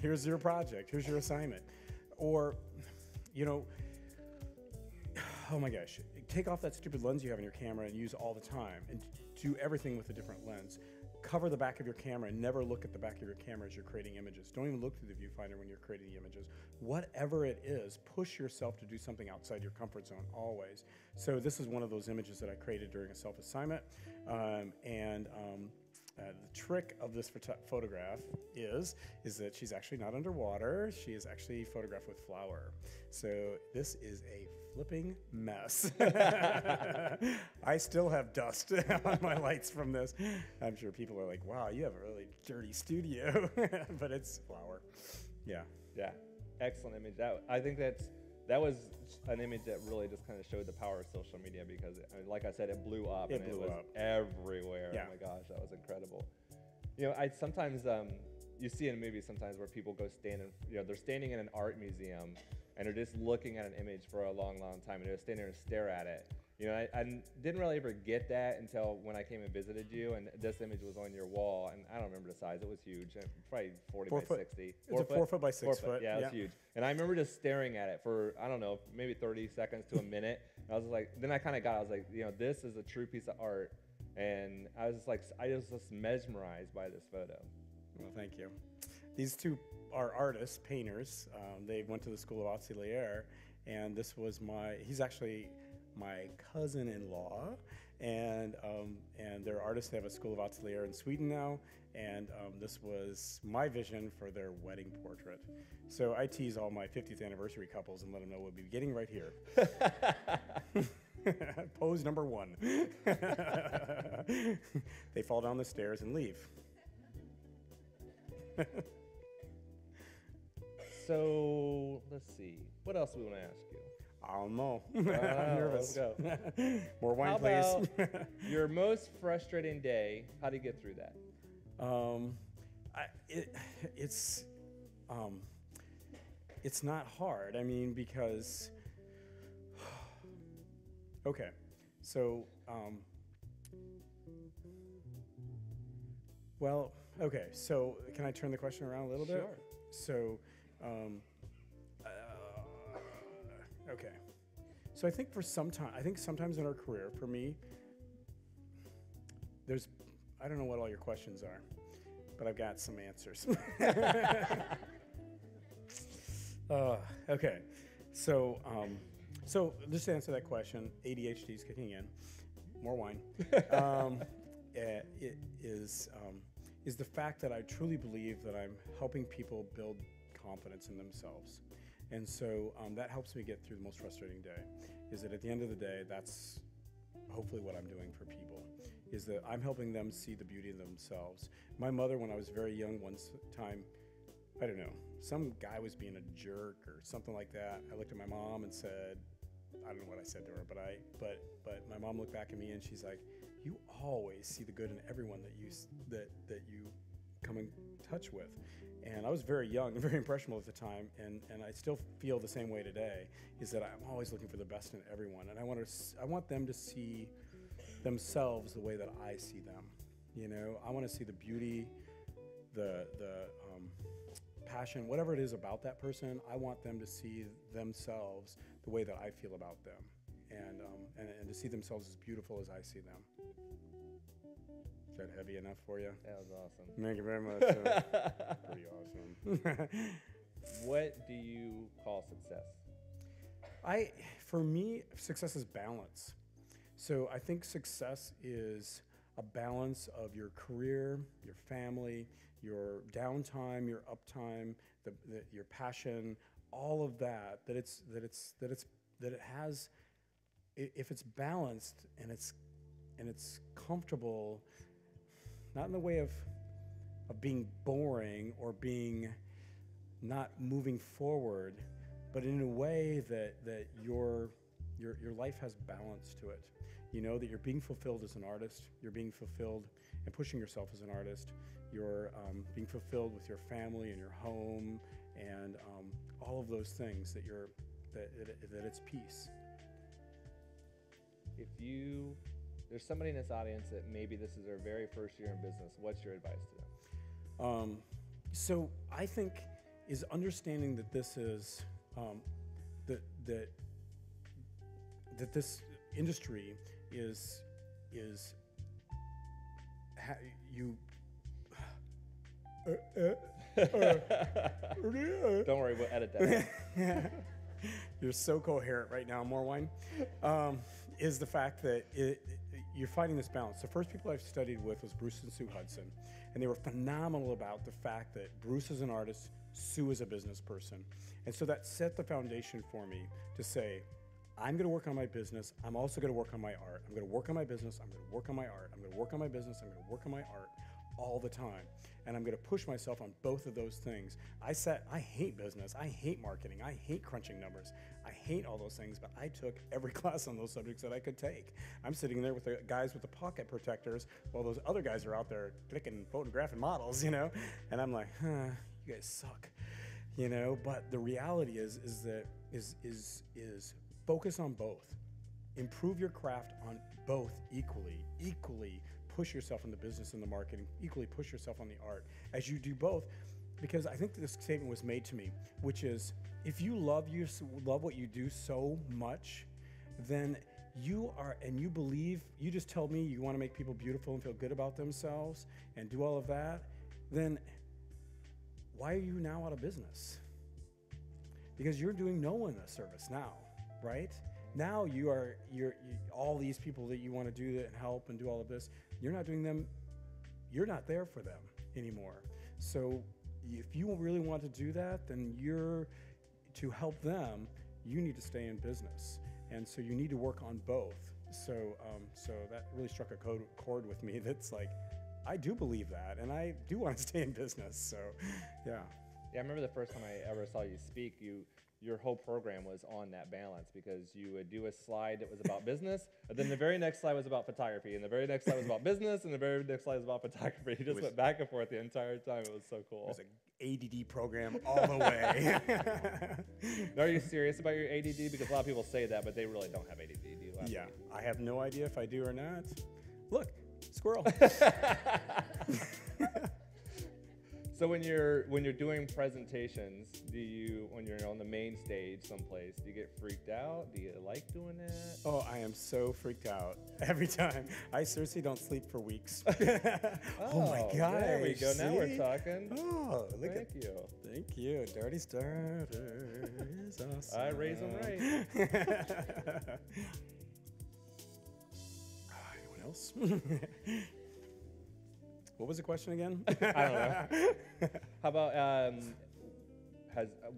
Here's your project. Here's your assignment. Or, oh my gosh, take off that stupid lens you have in your camera and use all the time, and do everything with a different lens. Cover the back of your camera and never look at the back of your camera as you're creating images. Don't even look through the viewfinder when you're creating the images. Whatever it is, push yourself to do something outside your comfort zone always. So this is one of those images that I created during a self-assignment. The trick of this photograph is that she's actually not underwater. She is actually photographed with flour. So this is a flipping mess. I still have dust on my lights from this. I'm sure people are like, wow, you have a really dirty studio, but it's flour. Yeah. Yeah, excellent image. I think that was an image that really just kind of showed the power of social media, because, like I said, it blew up. It was everywhere. Yeah. Oh my gosh, that was incredible. I sometimes you see in movies sometimes where people go stand in, they're standing in an art museum and they're just looking at an image for a long time, and they're standing there and stare at it. You know, I didn't really ever get that until when I came and visited you, and this image was on your wall, and I don't remember the size. It was huge, probably 40 by 60. It's a 4 foot by 6 foot. Yeah, it was huge. And I remember just staring at it for, I don't know, maybe 30 seconds to a minute. And I was like, then I kind of I was like, you know, this is a true piece of art. And I was just like, I was just mesmerized by this photo. Well, thank you. These two are artists, painters. They went to the School of Auxiliaire, and this was he's actually my cousin-in-law, and they're artists. They have a School of Auxiliaire in Sweden now, and this was my vision for their wedding portrait. So I tease all my 50th anniversary couples and let them know we'll be beginning right here. Pose number 1. They fall down the stairs and leave. So let's see. What else do we want to ask you? I don't know. I'm nervous. Let's go. More wine, How please. about your most frustrating day? How do you get through that? It's not hard. I mean, because okay, so well, okay. So can I turn the question around a little bit? Sure. So, okay. So I think sometimes in our career, for me, I don't know what all your questions are, but I've got some answers. Okay. So just to answer that question, ADHD is kicking in. More wine. It is the fact that I truly believe that I'm helping people build confidence in themselves. And so that helps me get through the most frustrating day, is that at the end of the day, that's hopefully what I'm doing for people, is that I'm helping them see the beauty in themselves. My mother, when I was very young, one time, I don't know, some guy was being a jerk or something like that. I looked at my mom and said, I don't know what I said to her, but my mom looked back at me and she's like, you always see the good in everyone that you come in touch with. And I was very young and very impressionable at the time, and I still feel the same way today, is that I'm always looking for the best in everyone, and I want them to see themselves the way that I see them. You know, I want to see the beauty, the passion, whatever it is about that person. I want them to see themselves the way that I feel about them, and to see themselves as beautiful as I see them. Is that heavy enough for you? That was awesome. Thank you very much. Pretty awesome. What do you call success? For me, success is balance. So I think success is a balance of your career, your family, your downtime, your uptime, your passion, all of that. That it has. If it's balanced and it's comfortable, not in the way of being boring or being not moving forward, but in a way that your life has balance to it. You know, that you're being fulfilled as an artist, you're being fulfilled and pushing yourself as an artist, you're being fulfilled with your family and your home and all of those things, that it's peace. If there's somebody in this audience that maybe this is their very first year in business, what's your advice to them? So I think is understanding that this is that this industry is you. Don't worry, we'll edit that. You're so coherent right now. More wine. Is the fact that you're finding this balance. The first people I've studied with was Bruce and Sue Hudson, and they were phenomenal about the fact that Bruce is an artist, Sue is a business person. And so that set the foundation for me to say, I'm going to work on my business. I'm also going to work on my art. I'm going to work on my business. I'm going to work on my art. I'm going to work on my business. I'm going to work on my art all the time. And I'm going to push myself on both of those things. I hate business. I hate marketing. I hate crunching numbers. I hate all those things, but I took every class on those subjects that I could take. I'm sitting there with the guys with the pocket protectors while those other guys are out there clicking, photographing models, you know? And I'm like, you guys suck, you know? But the reality is focus on both improve your craft on both equally push yourself in the business and the marketing, equally push yourself on the art as you do both. Because I think this statement was made to me, which is, if you love what you do so much, then you are, and you believe, you just told me you want to make people beautiful and feel good about themselves and do all of that, then why are you now out of business? Because you're doing no one a service now, right? Now you're all these people that you want to do that and help and do all of this, you're not doing them, you're not there for them anymore. So if you really want to do that, then to help them, you need to stay in business. And so you need to work on both. So that really struck a chord with me. That's like, I do believe that, and I do want to stay in business. So, yeah. Yeah, I remember the first time I ever saw you speak, your whole program was on that balance, because you would do a slide that was about business, and then the very next slide was about photography, and the very next slide was about business, and the very next slide was about photography. You just went back and forth the entire time. It was so cool. It was an ADD program all the way. Now, are you serious about your ADD? Because a lot of people say that, but they really don't have ADD. Do you have Yeah, ADD? I have no idea if I do or not. Look, squirrel. So when you're doing presentations, when you're on the main stage someplace, do you get freaked out? Do you like doing that? Oh, I am so freaked out every time. I seriously don't sleep for weeks. Oh my gosh. There we go. See? Now we're talking. Oh, look Thank you. Thank you. Dirty starter is awesome. I raise them right. Anyone else? What was the question again? I don't know. How about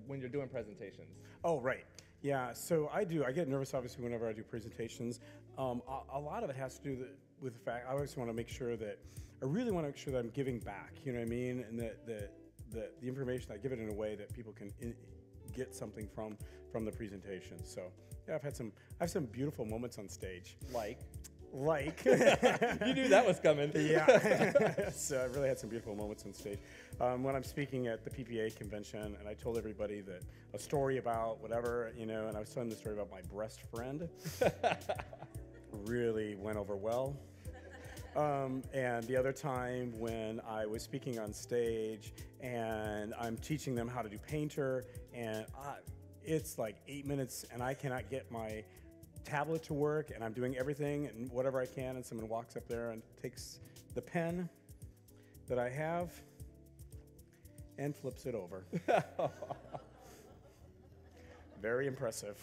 when you're doing presentations? Oh, right. Yeah, so I get nervous, obviously, whenever I do presentations. A lot of it has to do with the fact, I always want to make sure that, I really want to make sure that I'm giving back, you know what I mean? And that the information, I give it in a way that people can get something from the presentation. So, yeah, I have some beautiful moments on stage. Like? You knew that was coming. Yeah. So I really had some beautiful moments on stage. When I'm speaking at the PPA convention, and I told everybody that a story about whatever, and I was telling the story about my best friend. Really went over well. And the other time when I was speaking on stage and I'm teaching them how to do Painter, and it's like 8 minutes and I cannot get my tablet to work, and I'm doing everything and whatever I can, and someone walks up there and takes the pen that I have and flips it over. Very impressive.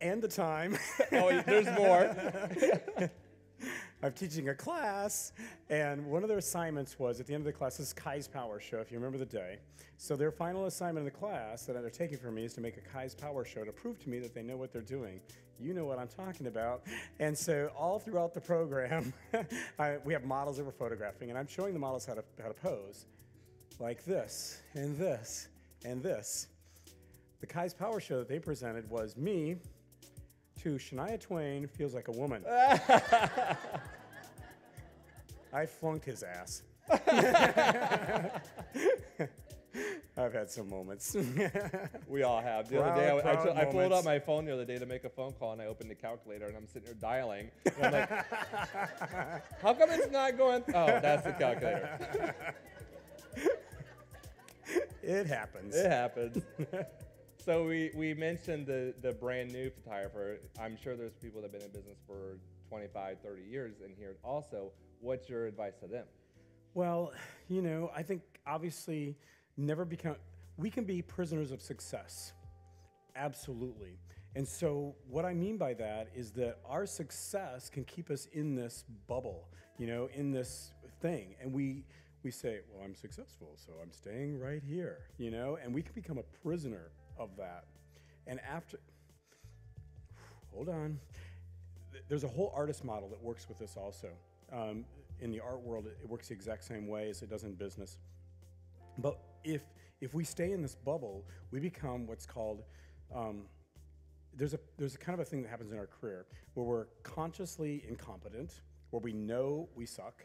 And the time. Oh, there's more. I'm teaching a class, and one of their assignments was, at the end of the class, this is Kai's Power Show, if you remember the day. So their final assignment in the class that they're taking from me is to make a Kai's Power Show to prove to me that they know what they're doing. You know what I'm talking about. And so all throughout the program, we have models that we're photographing, and I'm showing the models how to pose, like this, and this, and this. The Kai's Power Show that they presented was me to Shania Twain, Feels Like a Woman. I flunked his ass. I've had some moments. We all have. The other day, I pulled out my phone the other day to make a phone call, and I opened the calculator, and I'm sitting there dialing. And I'm like, how come it's not going? Oh, that's the calculator. It happens. It happens. So we mentioned the brand new photographer. I'm sure there's people that have been in business for 25, 30 years in here also. What's your advice to them? Well, I think obviously we can be prisoners of success. Absolutely. And so what I mean by that is that our success can keep us in this bubble, in this thing. And we say, well, I'm successful, so I'm staying right here, and we can become a prisoner of that. And hold on, there's a whole artist model that works with this also. In the art world, it works the exact same way as it does in business. But if we stay in this bubble, we become what's called, there's a kind of a thing that happens in our career where we're consciously incompetent, where we know we suck.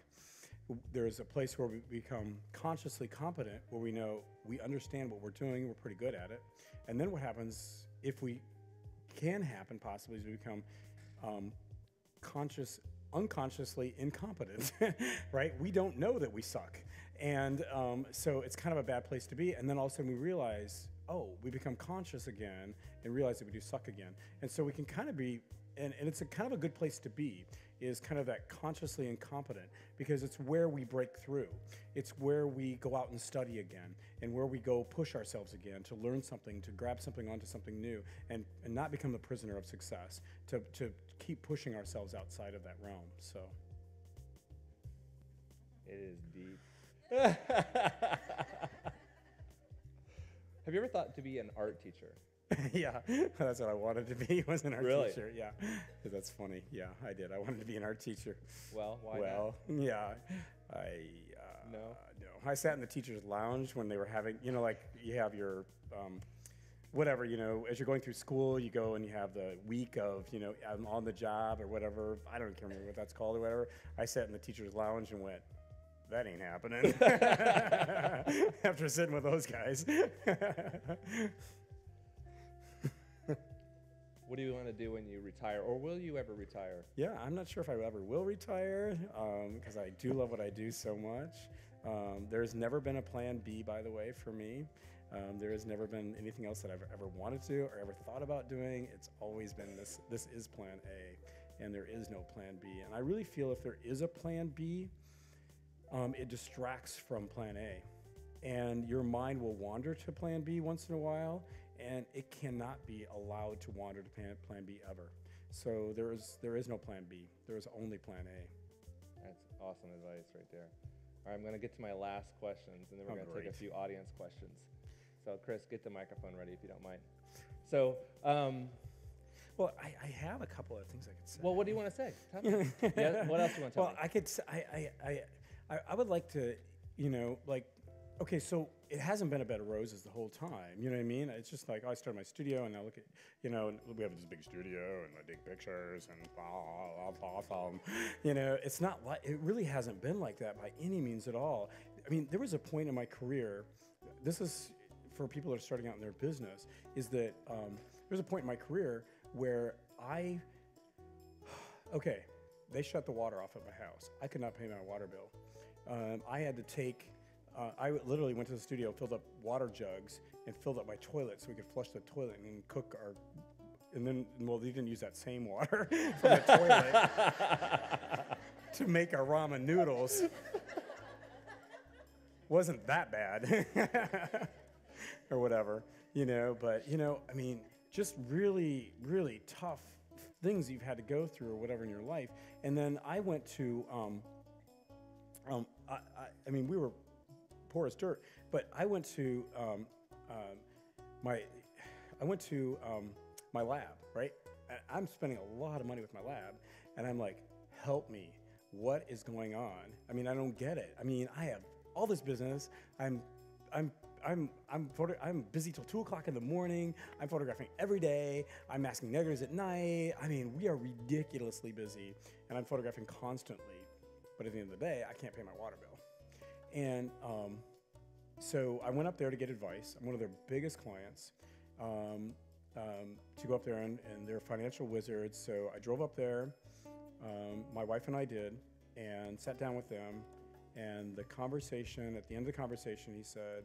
There's a place where we become consciously competent, where we know we understand what we're doing, we're pretty good at it. And then what happens, if we can happen possibly, is we become unconsciously incompetent, right? We don't know that we suck. And so it's kind of a bad place to be. And then all of a sudden we realize, oh, we become conscious again and realize that we do suck again. And so we can kind of be, and it's a kind of a good place to be, is kind of that consciously incompetent, because it's where we break through. It's where we go out and study again, and where we go push ourselves again to learn something, to grab something onto something new, and not become the prisoner of success, to keep pushing ourselves outside of that realm. So it is deep. Have you ever thought to be an art teacher? Yeah, that's what I wanted to be, was an art Really? teacher. Yeah, that's funny. Yeah, I did. I wanted to be an art teacher. Well, why Well, yeah, No? no. I sat in the teacher's lounge when they were having, you know, like you have your, whatever, you know, as you're going through school, you go and you have the week of, you know, I'm on the job or whatever. I don't remember what that's called or whatever. I sat in the teacher's lounge and went, that ain't happening. After sitting with those guys. What do you want to do when you retire, or will you ever retire? Yeah, I'm not sure if I ever will retire, because I do love what I do so much. There's never been a plan B, by the way, for me. There has never been anything else that I've ever wanted to or ever thought about doing. It's always been this is plan A, and there is no plan B. And I really feel if there is a plan B, it distracts from plan A. And your mind will wander to plan B once in a while, and it cannot be allowed to wander to plan B ever. So there is no plan B. There is only plan A. That's awesome advice right there. All right, I'm going to get to my last questions, and then we're going to take a few audience questions. So, Chris, get the microphone ready if you don't mind. So, well, I have a couple of things I could say. well, what do you want to say? Tell me. Yeah, what else do you want to tell Well, me? I could. I would like to, you know, like, okay, so it hasn't been a bed of roses the whole time. You know what I mean? It's just like, oh, I started my studio, and I look at, you know, and we have this big studio, and I take pictures, and awesome. You know, it's not like, it really hasn't been like that by any means at all. I mean, there was a point in my career, this is for people that are starting out in their business, is that there's a point in my career where okay, they shut the water off at my house. I could not pay my water bill. I had to take, I literally went to the studio, filled up water jugs, and filled up my toilet so we could flush the toilet and then cook our, and then, well, they didn't use that same water from the toilet to make our ramen noodles. Wasn't that bad. Or whatever, you know, but, you know, I mean, just really, really tough things you've had to go through or whatever in your life. And then I went to, I mean, we were poor as dirt, but I went to my lab, right? I'm spending a lot of money with my lab, and I'm like, help me, what is going on? I mean, I don't get it. I mean, I have all this business. I'm busy till 2 o'clock in the morning. I'm photographing every day. I'm masking negatives at night. I mean, we are ridiculously busy, and I'm photographing constantly. But at the end of the day, I can't pay my water bill. And so I went up there to get advice. I'm one of their biggest clients, to go up there, and they're financial wizards. So I drove up there, my wife and I did, and sat down with them. And the conversation, at the end of the conversation, he said,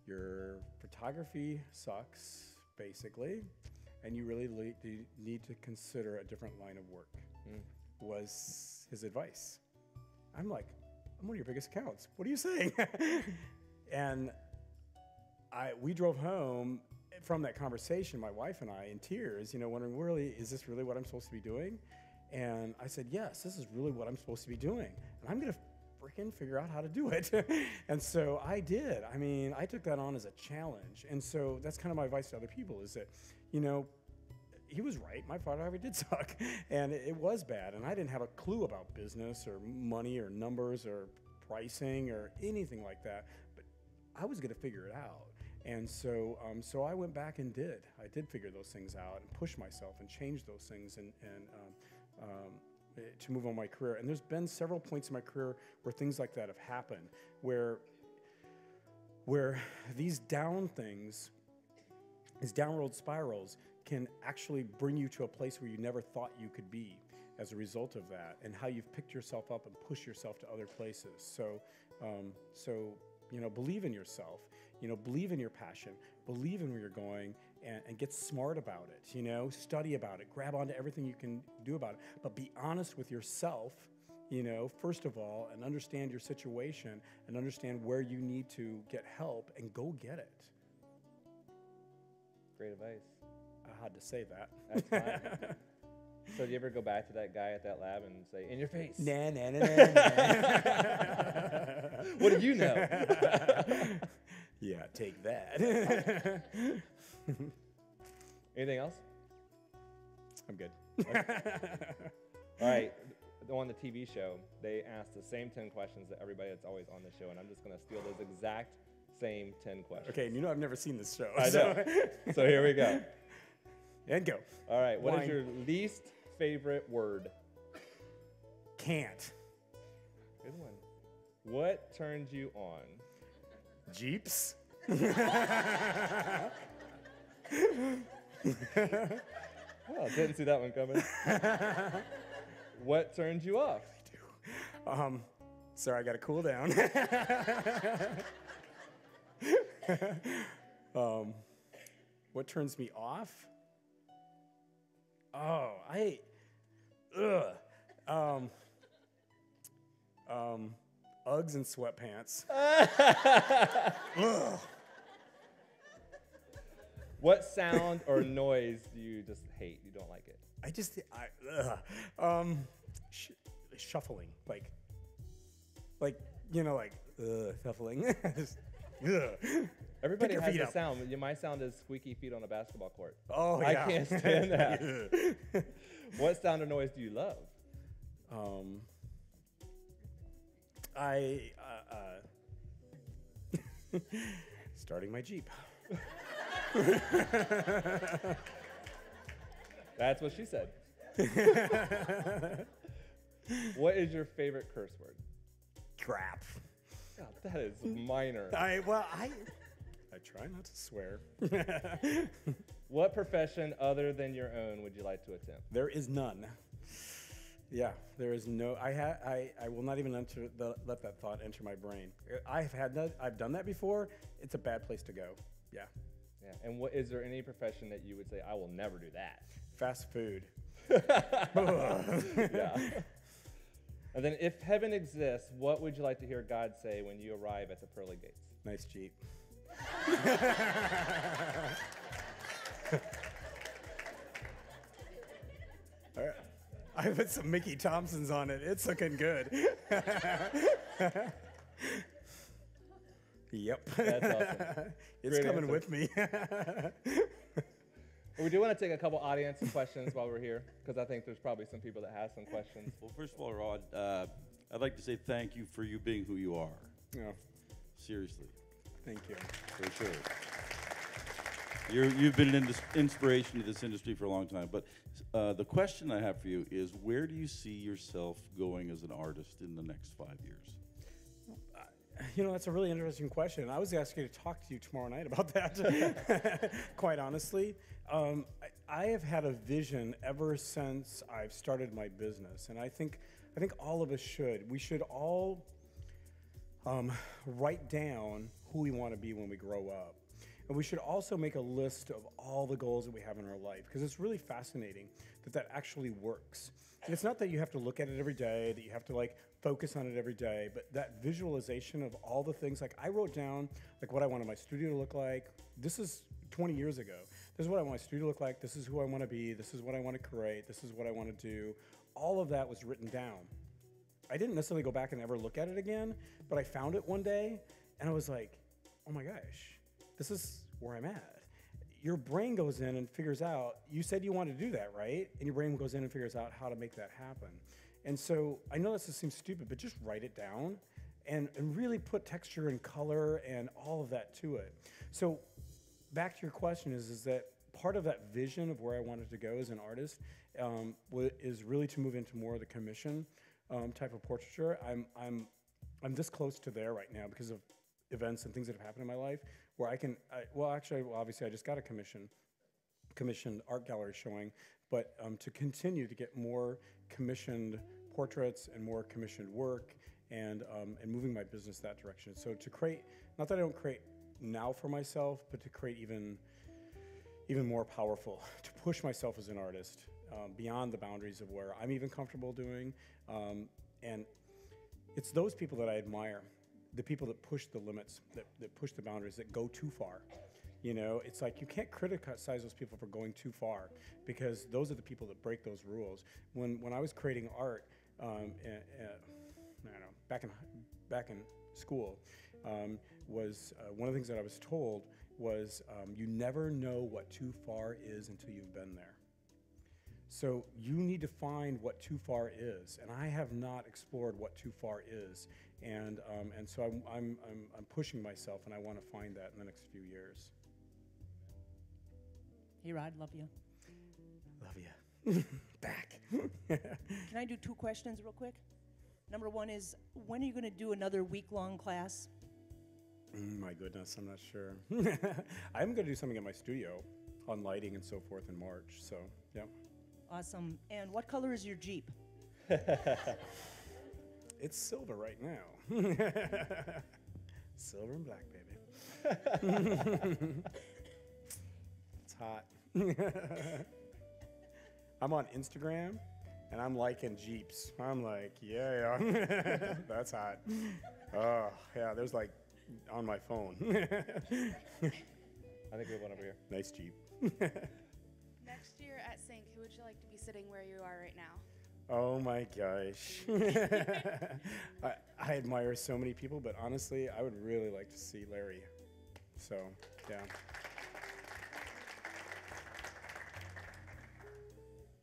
your photography sucks, basically, and you really need to consider a different line of work, was his advice. I'm like, I'm one of your biggest accounts. What are you saying? And we drove home from that conversation, my wife and I, in tears, you know, wondering, really, is this really what I'm supposed to be doing? And I said, yes, this is really what I'm supposed to be doing. And I'm going to freaking figure out how to do it. And so I did. I mean, I took that on as a challenge. And so that's kind of my advice to other people, is that, you know, he was right. My photography did suck. And it was bad. And I didn't have a clue about business or money or numbers or pricing or anything like that. But I was going to figure it out. And so so I went back and did. I did figure those things out and push myself and change those things and to move on my career. And there's been several points in my career where things like that have happened, where these down things, these downward spirals, can actually bring you to a place where you never thought you could be as a result of that, and how you've picked yourself up and pushed yourself to other places. So, believe in yourself, believe in your passion, believe in where you're going, and get smart about it, study about it, grab onto everything you can do about it, but be honest with yourself, first of all, and understand your situation and understand where you need to get help and go get it. Great advice. I had to say that. That's fine. So do you ever go back to that guy at that lab and say, in your face? Nah. What do you know? Yeah, take that. Anything else? I'm good. All right. On the TV show, they asked the same 10 questions that everybody that's always on the show, and I'm just going to steal those exact same 10 questions. Okay, and I've never seen this show. I know. So here we go. And go. All right. What is your least favorite word? Can't. Good one. What turns you on? Jeeps. Well, didn't see that one coming. What turns you off? I do. Sorry, I got to cool down. What turns me off? Oh, Uggs and sweatpants. Ugh. What sound or noise do you just hate? You don't like it? Shuffling, shuffling. Just, Everybody Pick your has feet a up. sound. My sound is squeaky feet on a basketball court. Oh, I yeah. can't stand that. What sound or noise do you love? Starting my Jeep. That's what she said. What is your favorite curse word? Crap. God, that is minor. I try not to swear. What profession other than your own would you like to attempt? There is none. Yeah, there is no. I will not even let that thought enter my brain. I've done that before. It's a bad place to go. Yeah. Yeah. And is there any profession that you would say, I will never do that? Fast food. Yeah. And then if heaven exists, what would you like to hear God say when you arrive at the pearly gates? Nice Jeep. All right. I put some Mickey Thompsons on it. It's looking good. Yep. That's awesome. It's Great coming answer. with me. Well, we do want to take a couple audience questions while we're here, because I think there's probably some people that have some questions. Well, first of all, Rod, I'd like to say thank you for you being who you are. Yeah. Seriously, Thank you. for sure. You've been an inspiration to this industry for a long time. But the question I have for you is, where do you see yourself going as an artist in the next 5 years? That's a really interesting question. I was asking to talk to you tomorrow night about that, quite honestly. I have had a vision ever since I've started my business, and I think all of us should. We should all write down who we want to be when we grow up. And we should also make a list of all the goals that we have in our life, because it's really fascinating that actually works. And it's not that you have to look at it every day, that you have to focus on it every day, but that visualization of all the things. I wrote down what I wanted my studio to look like. This is 20 years ago. This is what I want my studio to look like. This is who I want to be. This is what I want to create. This is what I want to do. All of that was written down. I didn't necessarily go back and ever look at it again, but I found it one day, and I was like, oh my gosh, this is where I'm at. Your brain goes in and figures out, you said you wanted to do that, right? And your brain goes in and figures out how to make that happen. And so I know this seems stupid, but just write it down and really put texture and color and all of that to it. So back to your question is that part of that vision of where I wanted to go as an artist is really to move into more of the commission type of portraiture. I'm this close to there right now because of events and things that have happened in my life where obviously I just got a commission commissioned art gallery showing, but to continue to get more commissioned portraits and more commissioned work, and moving my business that direction. So to create, not that I don't create now for myself, but to create even more powerful, to push myself as an artist beyond the boundaries of where I'm even comfortable doing. And it's those people that I admire, the people that push the limits, that push the boundaries, that go too far. You know, it's like you can't criticize those people for going too far, because those are the people that break those rules. When I was creating art, I don't know, back in school, was one of the things that I was told was you never know what too far is until you've been there. So you need to find what too far is, and I have not explored what too far is, and so I'm pushing myself, and I want to find that in the next few years. Hey, Rod, love you. Love you. Back. Can I do 2 questions real quick? Number 1 is, when are you going to do another week-long class? My goodness, I'm not sure. I'm going to do something in my studio on lighting and so forth in March, so yeah. Awesome. And what color is your Jeep? It's silver right now. Silver and black, baby. It's hot. I'm on Instagram, and I'm liking Jeeps. I'm like, yeah. That's hot. Oh, yeah, there's like on my phone. I think we have one over here. Nice Jeep. Next year at Sync, who would you like to be sitting where you are right now? Oh my gosh. I admire so many people, but honestly, I would really like to see Larry. So, yeah.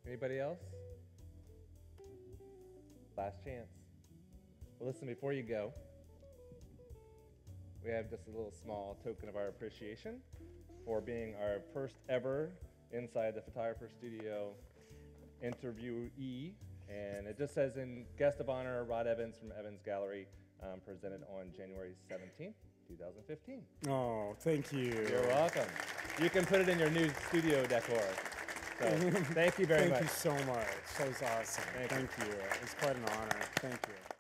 Anybody else? Last chance. Well, listen, before you go, we have just a little small token of our appreciation for being our first ever Inside the Photographer Studio interviewee. And it just says in guest of honor, Rod Evans from Evans Gallery, presented on January 17th, 2015. Oh, thank you. You're welcome. You can put it in your new studio decor. So, thank you very much. Thank you so much. That was awesome. Thank you. It was quite an honor. Thank you.